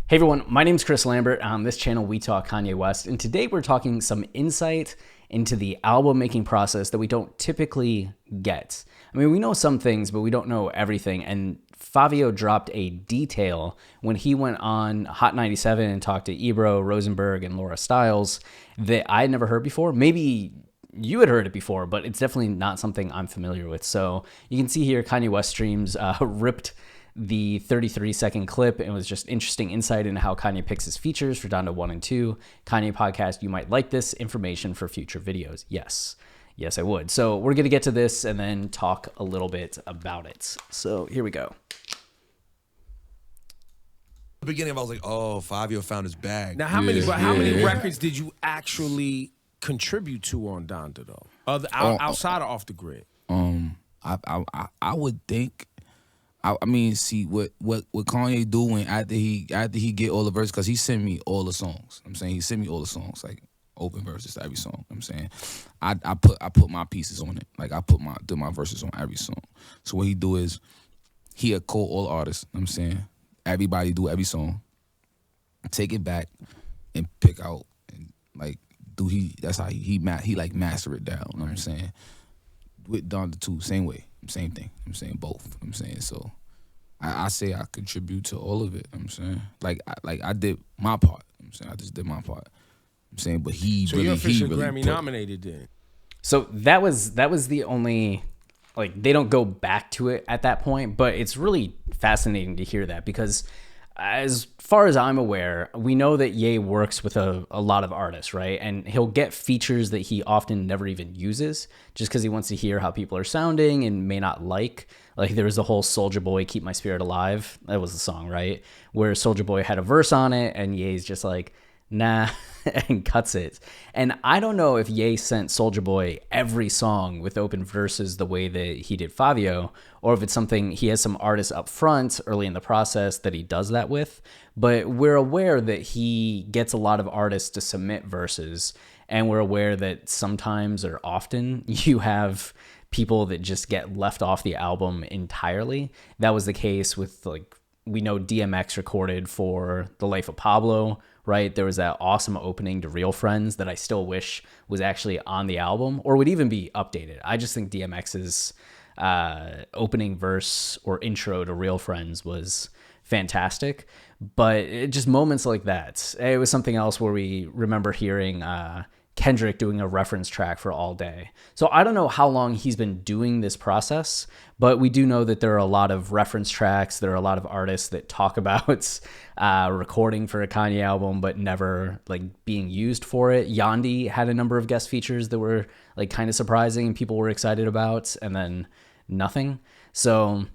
Hey everyone, my name is Chris Lambert. On this channel, we talk Kanye West, and today we're talking some insight into the album making process that we don't typically get. I mean, we know some things, but we don't know everything, and Fivio dropped a detail when he went on Hot 97 and talked to Ebro, Rosenberg, and Laura Stylez that I had never heard before. Maybe you had heard it before, but it's definitely not something I'm familiar with. So you can see here Kanye West streams ripped the 33-second clip. It was just interesting insight into how Kanye picks his features for Donda 1 and 2. Kanye podcast, you might like this information for future videos. Yes, I would. So we're going to get to this and then talk a little bit about it. So here we go. The beginning, I was like, oh, Fivio found his bag. Now, how many records did you actually contribute to on Donda, though? Outside of Off the Grid? I would think. I mean, see what Kanye doing after he get all the verses, because he sent me all the songs. I'm saying he sent me all the songs, like open verses to every song. I'm saying I put my pieces on it, like I do my verses on every song. So what he do is he'll call all artists. I'm saying everybody do every song, take it back and pick out and like that's how he like master it down. You know what I'm saying? With Donda 2, same way. Same thing. I'm saying both. I'm saying so. I say I contribute to all of it. I'm saying like I did my part. I'm saying I just did my part. I'm saying, but you're officially Grammy nominated then. So that was the only, like, they don't go back to it at that point, but it's really fascinating to hear that because as far as I'm aware, we know that Ye works with a lot of artists, right? And he'll get features that he often never even uses just because he wants to hear how people are sounding and may not like. Like there was the whole Soulja Boy, Keep My Spirit Alive. That was the song, right? Where Soulja Boy had a verse on it and Ye's just like, nah, and cuts it. And I don't know if Ye sent Soulja Boy every song with open verses the way that he did Fivio, or if it's something he has some artists up front early in the process that he does that with. But we're aware that he gets a lot of artists to submit verses, and we're aware that sometimes or often you have people that just get left off the album entirely. That was the case with, like, we know DMX recorded for The Life of Pablo, right? There was that awesome opening to Real Friends that I still wish was actually on the album or would even be updated. I just think DMX's opening verse or intro to Real Friends was fantastic. But just moments like that. It was something else where we remember hearing Kendrick doing a reference track for All Day. So I don't know how long he's been doing this process, but we do know that there are a lot of reference tracks. There are a lot of artists that talk about recording for a Kanye album, but never like being used for it. Yandi had a number of guest features that were like kind of surprising and people were excited about, and then nothing. So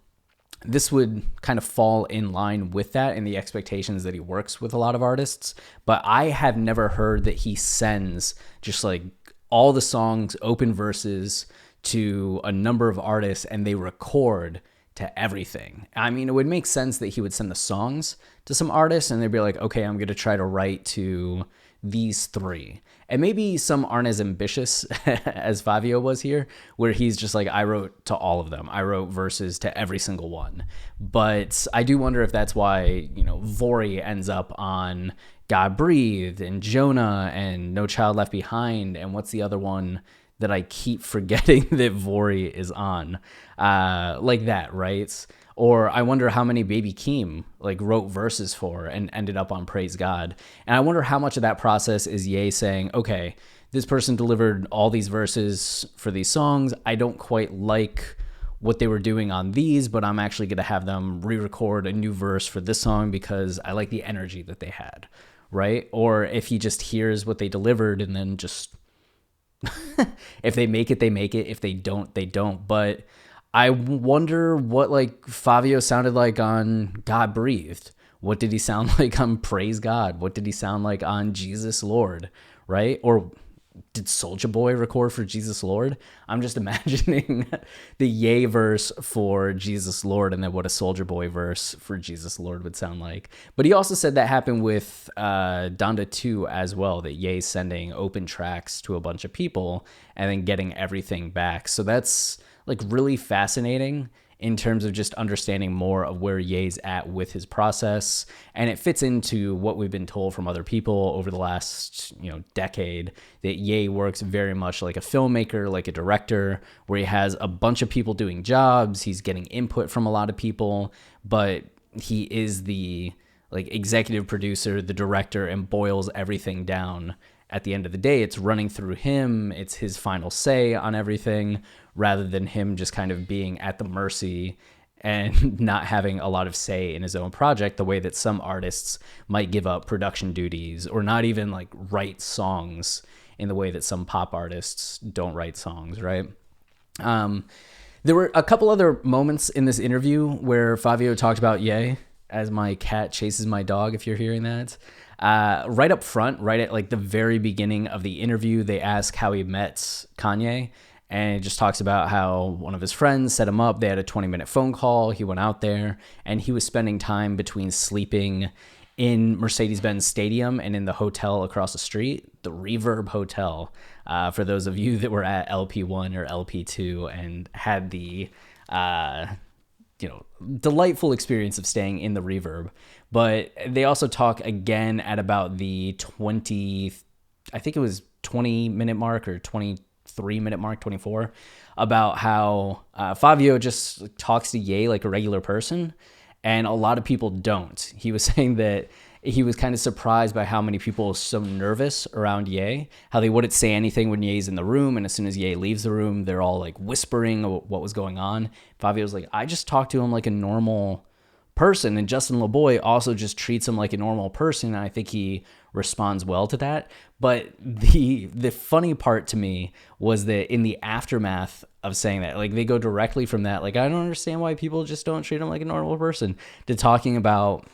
this would kind of fall in line with that and the expectations that he works with a lot of artists. But I have never heard that he sends just like all the songs, open verses to a number of artists and they record to everything. I mean, it would make sense that he would send the songs to some artists and they'd be like, okay, I'm going to try to write to these three. And maybe some aren't as ambitious as Fivio was here, where he's just like, I wrote to all of them. I wrote verses to every single one. But I do wonder if that's why, Vori ends up on God Breathed and Jonah and No Child Left Behind. And what's the other one that I keep forgetting that Vori is on? Like that, right? Or I wonder how many Baby Keem wrote verses for and ended up on Praise God. And I wonder how much of that process is Ye saying, okay, this person delivered all these verses for these songs. I don't quite like what they were doing on these, but I'm actually going to have them re-record a new verse for this song because I like the energy that they had, right? Or if he just hears what they delivered and then just, if they make it, they make it. If they don't, they don't. But I wonder what Fivio sounded like on God Breathed. What did he sound like on Praise God? What did he sound like on Jesus Lord, right? Or did Soulja Boy record for Jesus Lord? I'm just imagining the Ye verse for Jesus Lord and then what a Soulja Boy verse for Jesus Lord would sound like. But he also said that happened with Donda 2 as well, that Ye's sending open tracks to a bunch of people and then getting everything back. So that's really fascinating in terms of just understanding more of where Ye's at with his process. And it fits into what we've been told from other people over the last, decade, that Ye works very much like a filmmaker, like a director, where he has a bunch of people doing jobs. He's getting input from a lot of people, but he is the executive producer, the director, and boils everything down. At the end of the day, it's running through him. It's his final say on everything, rather than him just kind of being at the mercy and not having a lot of say in his own project, the way that some artists might give up production duties or not even write songs in the way that some pop artists don't write songs, right? There were a couple other moments in this interview where Fivio talked about Ye, as my cat chases my dog, if you're hearing that. Right up front, right at the very beginning of the interview, they ask how he met Kanye, and it just talks about how one of his friends set him up. They had a 20-minute phone call. He went out there, and he was spending time between sleeping in Mercedes-Benz Stadium and in the hotel across the street, the Reverb Hotel, for those of you that were at LP1 or LP2 and had the delightful experience of staying in the Reverb. But they also talk again at about the 20-minute mark or 23-minute mark, 24, about how Fivio just talks to Ye like a regular person, and a lot of people don't. He was saying that he was kind of surprised by how many people are so nervous around Ye, how they wouldn't say anything when Ye's in the room, and as soon as Ye leaves the room, they're all whispering what was going on. Fivio's like, I just talked to him like a normal person, and Justin LeBoy also just treats him like a normal person, and I think he responds well to that. But the funny part to me was that in the aftermath of saying that, they go directly from that, I don't understand why people just don't treat him like a normal person, to talking about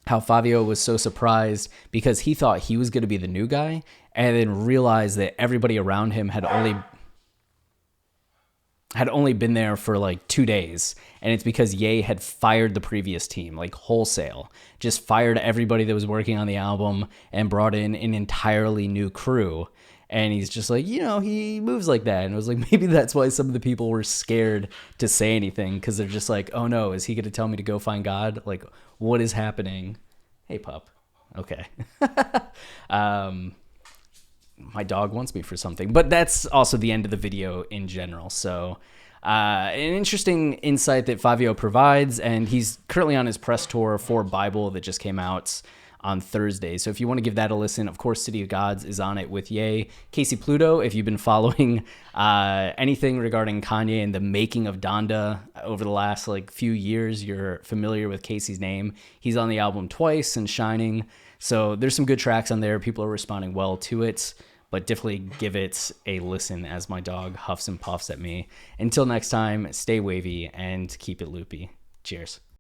how Fivio was so surprised because he thought he was going to be the new guy, and then realized that everybody around him had only been there for 2 days. And it's because Ye had fired the previous team, wholesale, just fired everybody that was working on the album and brought in an entirely new crew. And he's just he moves like that. And it was maybe that's why some of the people were scared to say anything, because they're just oh no, is he going to tell me to go find God? What is happening? Hey, pup. Okay. My dog wants me for something. But that's also the end of the video in general. So an interesting insight that Fivio provides, and he's currently on his press tour for Bible that just came out on Thursday. So if you want to give that a listen, of course, City of Gods is on it with Ye. Casey Pluto, if you've been following anything regarding Kanye and the making of Donda over the last few years, you're familiar with Casey's name. He's on the album twice and Shining. So there's some good tracks on there. People are responding well to it, but definitely give it a listen as my dog huffs and puffs at me. Until next time, stay wavy and keep it loopy. Cheers.